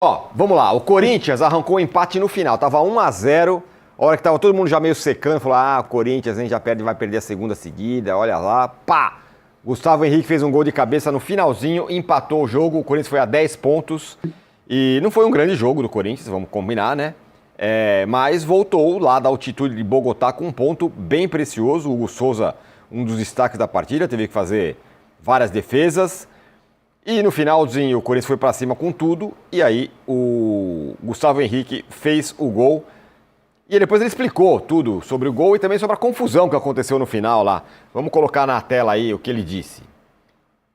Ó, vamos lá. O Corinthians arrancou o empate no final. Tava 1-0. A hora que tava todo mundo já meio secando, falou: ah, o Corinthians a gente já perde, vai perder a segunda seguida. Olha lá. Pá! Gustavo Henrique fez um gol de cabeça no finalzinho, empatou o jogo. O Corinthians foi a 10 pontos. E não foi um grande jogo do Corinthians, vamos combinar, né? Mas voltou lá da altitude de Bogotá com um ponto bem precioso. O Hugo Souza, um dos destaques da partida, teve que fazer várias defesas. E no finalzinho o Corinthians foi pra cima com tudo, e aí o Gustavo Henrique fez o gol. E depois ele explicou tudo sobre o gol e também sobre a confusão que aconteceu no final lá. Vamos colocar na tela aí o que ele disse.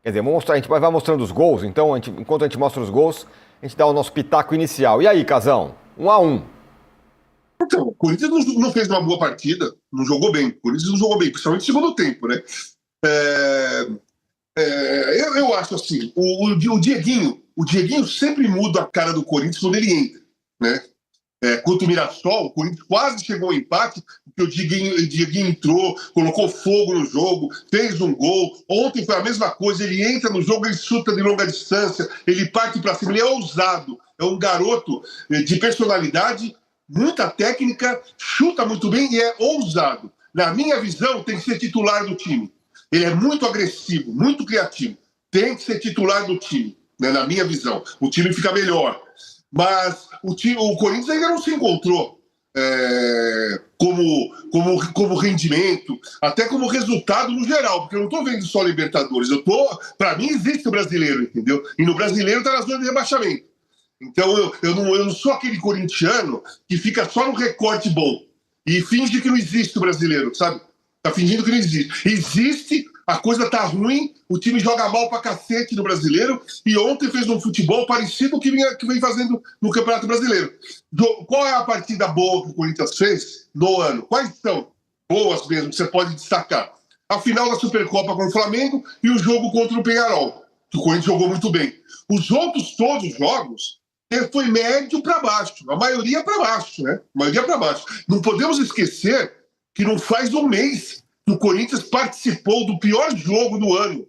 Quer dizer, vamos mostrar, a gente vai mostrando os gols, então enquanto a gente mostra os gols, a gente dá o nosso pitaco inicial. E aí, Casão? 1-1. Então, o Corinthians não fez uma boa partida, não jogou bem. O Corinthians não jogou bem, principalmente no segundo tempo, né? É, eu acho assim, o Dieguinho sempre muda a cara do Corinthians quando ele entra, né? Contra o Mirassol, o Corinthians quase chegou ao empate, porque o Dieguinho entrou, colocou fogo no jogo, fez um gol. Ontem foi a mesma coisa, ele entra no jogo, ele chuta de longa distância, ele parte para cima, ele é ousado, é um garoto de personalidade, muita técnica, chuta muito bem e é ousado. Na minha visão, tem que ser titular do time. Ele é muito agressivo, muito criativo. Tem que ser titular do time, né, na minha visão. O time fica melhor. Mas o Corinthians ainda não se encontrou como rendimento, até como resultado no geral, porque eu não estou vendo só Libertadores. Para mim, existe o brasileiro, entendeu? E no brasileiro está na zona de rebaixamento. Então eu não sou aquele corintiano que fica só no recorte bom e finge que não existe o brasileiro, sabe? Tá fingindo que não existe. Existe, a coisa tá ruim, o time joga mal pra cacete no brasileiro e ontem fez um futebol parecido com o que vem fazendo no Campeonato Brasileiro. Qual é a partida boa que o Corinthians fez no ano? Quais são boas mesmo que você pode destacar? A final da Supercopa com o Flamengo e o jogo contra o Peñarol, que o Corinthians jogou muito bem. Os outros todos os jogos foi médio para baixo, a maioria para baixo, né? A maioria para baixo. Não podemos esquecer que não faz um mês que o Corinthians participou do pior jogo do ano,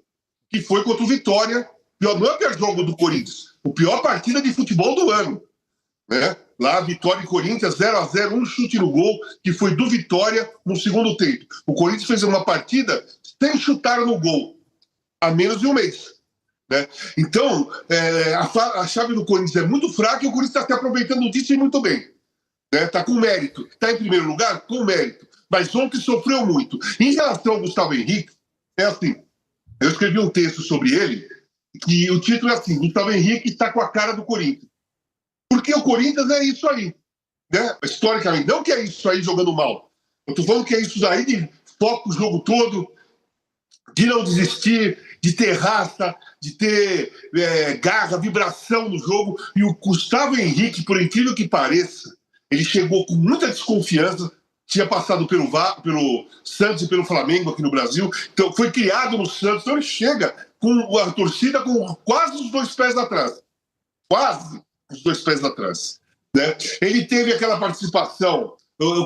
que foi contra o Vitória. Não é o pior jogo do Corinthians, a pior partida de futebol do ano, né? Lá, Vitória e Corinthians, 0-0, um chute no gol, que foi do Vitória no segundo tempo. O Corinthians fez uma partida sem chutar no gol, há menos de um mês. Né? Então, a chave do Corinthians é muito fraca e o Corinthians está se aproveitando disso e muito bem. Está com mérito. Está em primeiro lugar? Com mérito. Mas ontem sofreu muito. Em relação ao Gustavo Henrique, é assim, eu escrevi um texto sobre ele, que o título é assim: Gustavo Henrique está com a cara do Corinthians. Porque o Corinthians é isso aí. Né? Historicamente, não que é isso aí jogando mal. Eu estou falando que é isso aí de foco o jogo todo, de não desistir, de ter raça, de ter garra, vibração no jogo. E o Gustavo Henrique, por incrível que pareça, ele chegou com muita desconfiança, tinha passado pelo Santos e pelo Flamengo aqui no Brasil, então foi criado no Santos, então ele chega com a torcida com quase os dois pés atrás. Quase os dois pés atrás. Né? Ele teve aquela participação.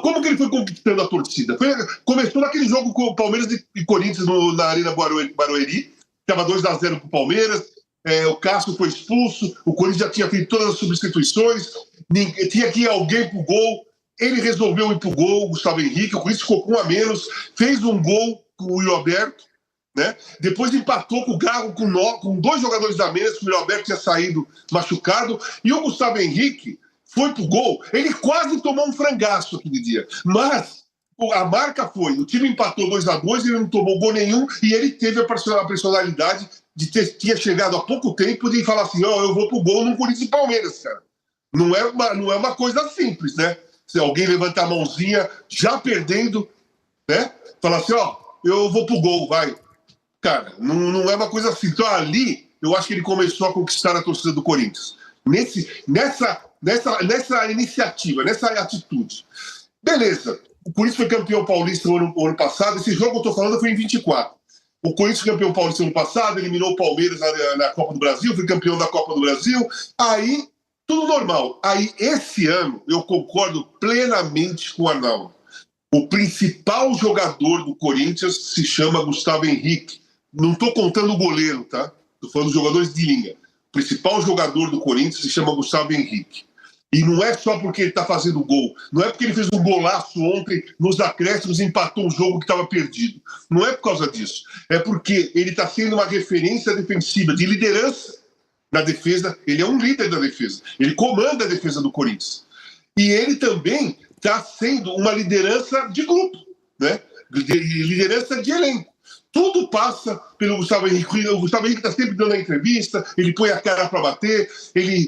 Como que ele foi conquistando a torcida? Começou naquele jogo com o Palmeiras e Corinthians na Arena Barueri, estava 2-0 para o Palmeiras, o Cássio foi expulso, o Corinthians já tinha feito todas as substituições, tinha que ir alguém para o gol, ele resolveu ir para o gol, o Gustavo Henrique, o Corinthians ficou com um a menos, fez um gol com o Yuri Alberto, né? Depois empatou com o Garro com dois jogadores a menos, que o Yuri Alberto tinha saído machucado, e o Gustavo Henrique foi pro gol, ele quase tomou um frangaço aquele dia, mas a marca foi, o time empatou 2-2, ele não tomou gol nenhum e ele teve a personalidade de tinha chegado há pouco tempo de falar assim, eu vou pro gol no Corinthians e Palmeiras, cara. Não é uma coisa simples, né? Se alguém levantar a mãozinha já perdendo, né? Falar assim, eu vou pro gol, vai. Cara, não é uma coisa assim. Então ali, eu acho que ele começou a conquistar a torcida do Corinthians. Nessa iniciativa, nessa atitude. Beleza, o Corinthians foi campeão paulista no ano passado, esse jogo que eu estou falando foi em 24. O Corinthians foi campeão paulista no ano passado, eliminou o Palmeiras na Copa do Brasil, foi campeão da Copa do Brasil, aí tudo normal. Aí esse ano eu concordo plenamente com o Arnaldo. O principal jogador do Corinthians se chama Gustavo Henrique. Não estou contando o goleiro, tá? Estou falando dos jogadores de linha. principal jogador do Corinthians se chama Gustavo Henrique. E não é só porque ele está fazendo gol. Não é porque ele fez um golaço ontem nos acréscimos e empatou um jogo que estava perdido. Não é por causa disso. É porque ele está sendo uma referência defensiva, de liderança na defesa. Ele é um líder da defesa. Ele comanda a defesa do Corinthians. E ele também está sendo uma liderança de grupo, né? Liderança de elenco. Tudo passa pelo Gustavo Henrique. O Gustavo Henrique está sempre dando a entrevista, ele põe a cara para bater, ele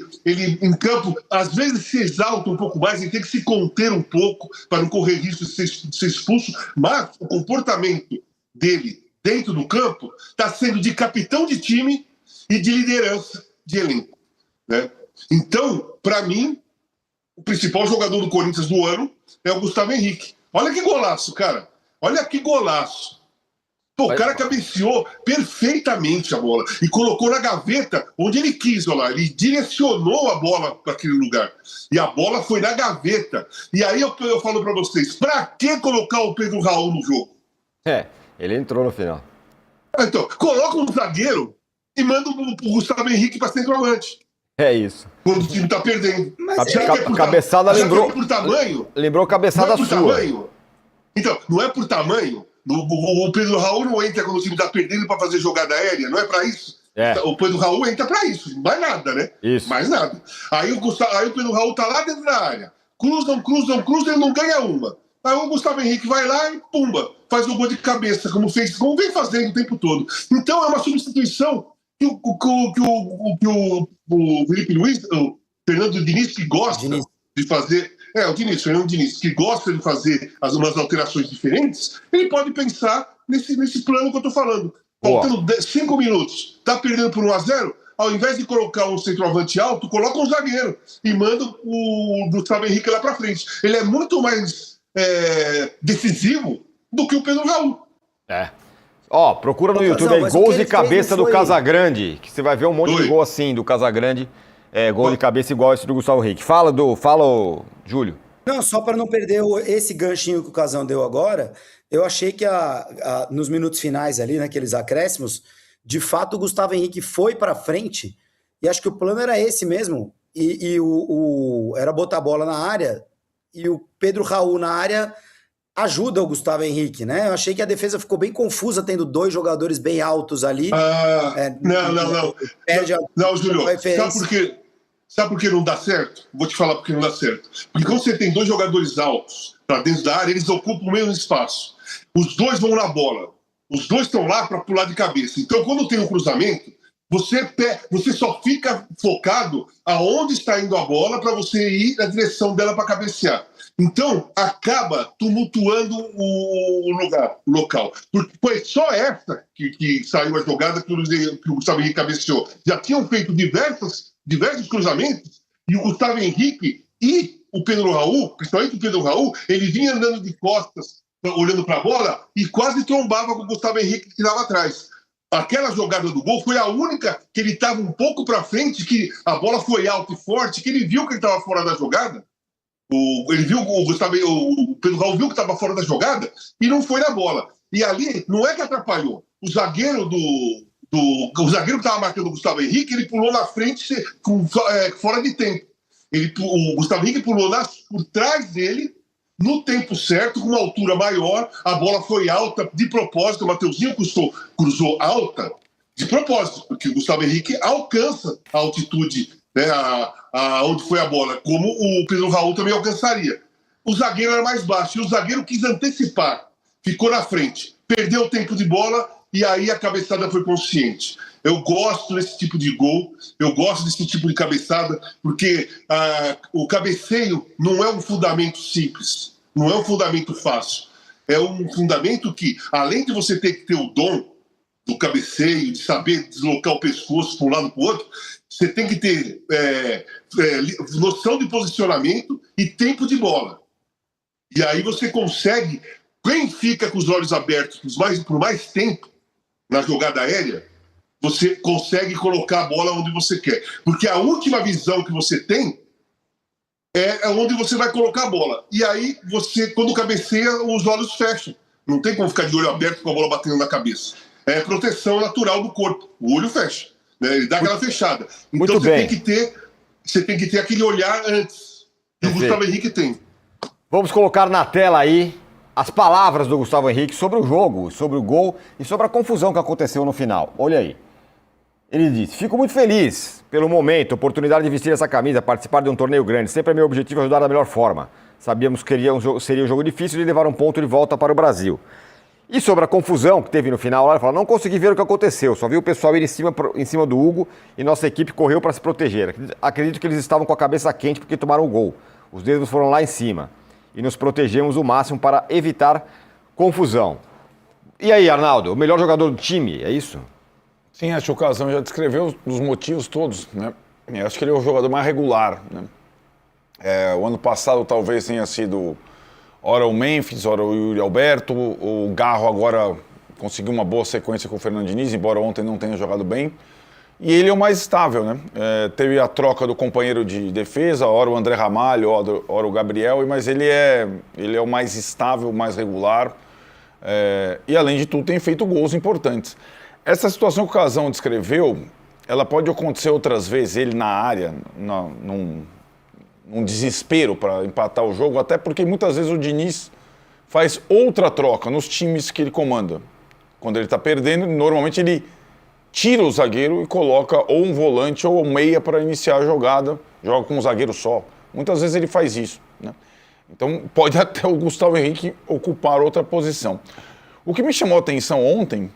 em campo, às vezes se exalta um pouco mais, ele tem que se conter um pouco para não correr risco de ser expulso, mas o comportamento dele dentro do campo está sendo de capitão de time e de liderança de elenco, né? Então, para mim, o principal jogador do Corinthians do ano é o Gustavo Henrique. Olha que golaço, cara. Olha que golaço. Pô, o cara cabeceou perfeitamente a bola e colocou na gaveta onde ele quis, olha lá. Ele direcionou a bola para aquele lugar. E a bola foi na gaveta. E aí eu falo para vocês, para que colocar o Pedro Raul no jogo? Ele entrou no final. Então, coloca um zagueiro e manda o Gustavo Henrique para centroavante. É isso. Quando o time tá perdendo. Cabeçada lembrou. Por tamanho. Lembrou cabeçada não é por sua. Tamanho. Então, não é por tamanho. O Pedro Raul não entra quando o time tá perdendo para fazer jogada aérea. Não é para isso. O Pedro Raul entra para isso. Mais nada, né? Isso. Mais nada. Aí o Pedro Raul tá lá dentro da área. Cruzam, ele não ganha uma. Aí o Gustavo Henrique vai lá e pumba, faz o gol de cabeça, como vem fazendo o tempo todo. Então é uma substituição que o Felipe Luiz, o Fernando Diniz, que gosta de fazer. Fernando Diniz, que gosta de fazer umas alterações diferentes, ele pode pensar nesse plano que eu estou falando. Faltando 5 minutos, tá perdendo por 1-0, ao invés de colocar um centroavante alto, coloca um zagueiro e manda o Gustavo Henrique lá para frente. Ele é muito mais decisivo do que o Pedro Raul. Procura no YouTube aí, gols de cabeça do Casagrande, que você vai ver um monte de gol assim do Casagrande. Gol de cabeça igual esse do Gustavo Henrique. Fala, Júlio. Não, só para não perder esse ganchinho que o Casão deu agora, eu achei que nos minutos finais ali, naqueles acréscimos, de fato o Gustavo Henrique foi para frente, e acho que o plano era esse mesmo, era botar a bola na área, e o Pedro Raul na área ajuda o Gustavo Henrique, né? Eu achei que a defesa ficou bem confusa, tendo 2 jogadores bem altos ali. Não, Júlio, sabe por que não dá certo? Vou te falar por que não dá certo. Porque quando você tem 2 jogadores altos para dentro da área, eles ocupam o mesmo espaço. Os 2 vão na bola. Os 2 estão lá para pular de cabeça. Então, quando tem um cruzamento, você só fica focado aonde está indo a bola para você ir na direção dela para cabecear. Então, acaba tumultuando o local. Porque foi só essa que saiu a jogada que o Gustavo Henrique cabeceou. Já tinham feito diversos cruzamentos e o Gustavo Henrique e o Pedro Raul, principalmente o Pedro Raul, ele vinha andando de costas, olhando para a bola e quase trombava com o Gustavo Henrique que estava atrás. Aquela jogada do gol foi a única que ele estava um pouco para frente, que a bola foi alta e forte, que ele viu que ele estava fora da jogada. Ele viu o Pedro Raul viu que estava fora da jogada e não foi na bola. E ali não é que atrapalhou. O zagueiro o zagueiro que estava marcando o Gustavo Henrique, ele pulou na frente fora de tempo. O Gustavo Henrique pulou por trás dele no tempo certo, com uma altura maior. A bola foi alta de propósito. O Mateuzinho cruzou alta de propósito, porque o Gustavo Henrique alcança a altitude, né, onde foi a bola, como o Pedro Raul também alcançaria. O zagueiro era mais baixo, e o zagueiro quis antecipar, ficou na frente, perdeu o tempo de bola, e aí a cabeçada foi consciente. Eu gosto desse tipo de gol, eu gosto desse tipo de cabeçada, porque o cabeceio não é um fundamento simples, não é um fundamento fácil. É um fundamento que, além de você ter que ter o dom do cabeceio, de saber deslocar o pescoço para um lado para o outro, você tem que ter noção de posicionamento e tempo de bola. E aí você consegue, quem fica com os olhos abertos por mais tempo na jogada aérea, você consegue colocar a bola onde você quer. Porque a última visão que você tem é onde você vai colocar a bola. E aí, quando cabeceia, os olhos fecham. Não tem como ficar de olho aberto com a bola batendo na cabeça. É proteção natural do corpo. O olho fecha. né? Ele dá aquela fechada. Muito Então bem. você tem que ter aquele olhar antes. E o Gustavo Henrique tem. Vamos colocar na tela aí as palavras do Gustavo Henrique sobre o jogo, sobre o gol e sobre a confusão que aconteceu no final. Olha aí. Ele disse: fico muito feliz pelo momento, oportunidade de vestir essa camisa, participar de um torneio grande. Sempre é meu objetivo ajudar da melhor forma. Sabíamos que seria um jogo difícil de levar um ponto de volta para o Brasil. E sobre a confusão que teve no final, ele falou: não consegui ver o que aconteceu, só vi o pessoal ir em cima do Hugo e nossa equipe correu para se proteger. Acredito que eles estavam com a cabeça quente porque tomaram o gol. Os dedos foram lá em cima e nos protegemos o máximo para evitar confusão. E aí, Arnaldo, o melhor jogador do time, é isso? Sim, acho que o Casão já descreveu os motivos todos, né? Eu acho que ele é o jogador mais regular, né? O ano passado talvez tenha sido ora o Memphis, ora o Yuri Alberto, o Garro agora conseguiu uma boa sequência com o Fernando Diniz, embora ontem não tenha jogado bem. E ele é o mais estável, né? Teve a troca do companheiro de defesa, ora o André Ramalho, ora o Gabriel, mas ele é o mais estável, o mais regular. E além de tudo tem feito gols importantes. Essa situação que o Casão descreveu, ela pode acontecer outras vezes, ele na área, num desespero para empatar o jogo, até porque muitas vezes o Diniz faz outra troca nos times que ele comanda. Quando ele está perdendo, normalmente ele tira o zagueiro e coloca ou um volante ou um meia para iniciar a jogada, joga com um zagueiro só. Muitas vezes ele faz isso, né? Então pode até o Gustavo Henrique ocupar outra posição. O que me chamou a atenção ontem,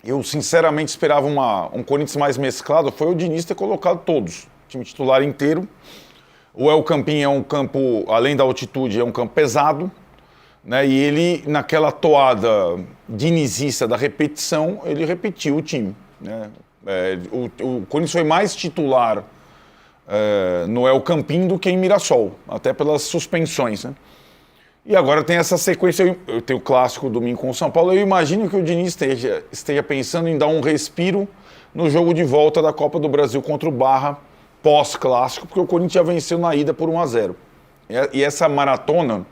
eu sinceramente esperava um Corinthians mais mesclado, foi o Diniz ter colocado todos, time titular inteiro. O El Campín é um campo, além da altitude, é um campo pesado, né? E ele, naquela toada dinizista da repetição, ele repetiu o time, né? O Corinthians foi mais titular no El Campín do que em Mirassol, até pelas suspensões, né? E agora tem essa sequência, eu tenho o clássico domingo com o São Paulo, eu imagino que o Diniz esteja pensando em dar um respiro no jogo de volta da Copa do Brasil contra o Barra, pós-clássico, porque o Corinthians já venceu na ida por 1-0. E essa maratona,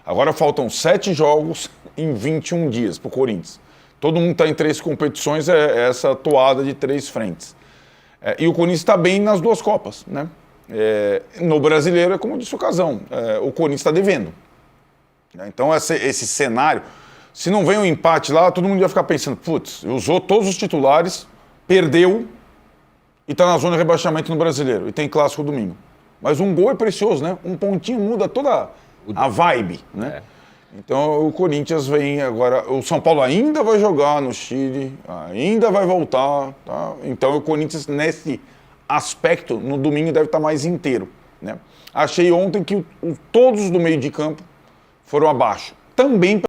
agora faltam 7 jogos em 21 dias para o Corinthians. Todo mundo está em 3 competições, é essa toada de 3 frentes. E o Corinthians está bem nas 2 Copas, né? No Brasileiro, é como disse o Casão, o Corinthians está devendo. Então esse cenário, se não vem um empate lá, todo mundo ia ficar pensando, putz, usou todos os titulares, perdeu e está na zona de rebaixamento no Brasileiro, e tem clássico domingo. Mas um gol é precioso, né? Um pontinho muda toda a vibe, né? Então o Corinthians vem agora, o São Paulo ainda vai jogar no Chile, ainda vai voltar, tá? Então o Corinthians nesse aspecto, no domingo deve estar mais inteiro, né? Achei ontem que todos do meio de campo foram abaixo. Também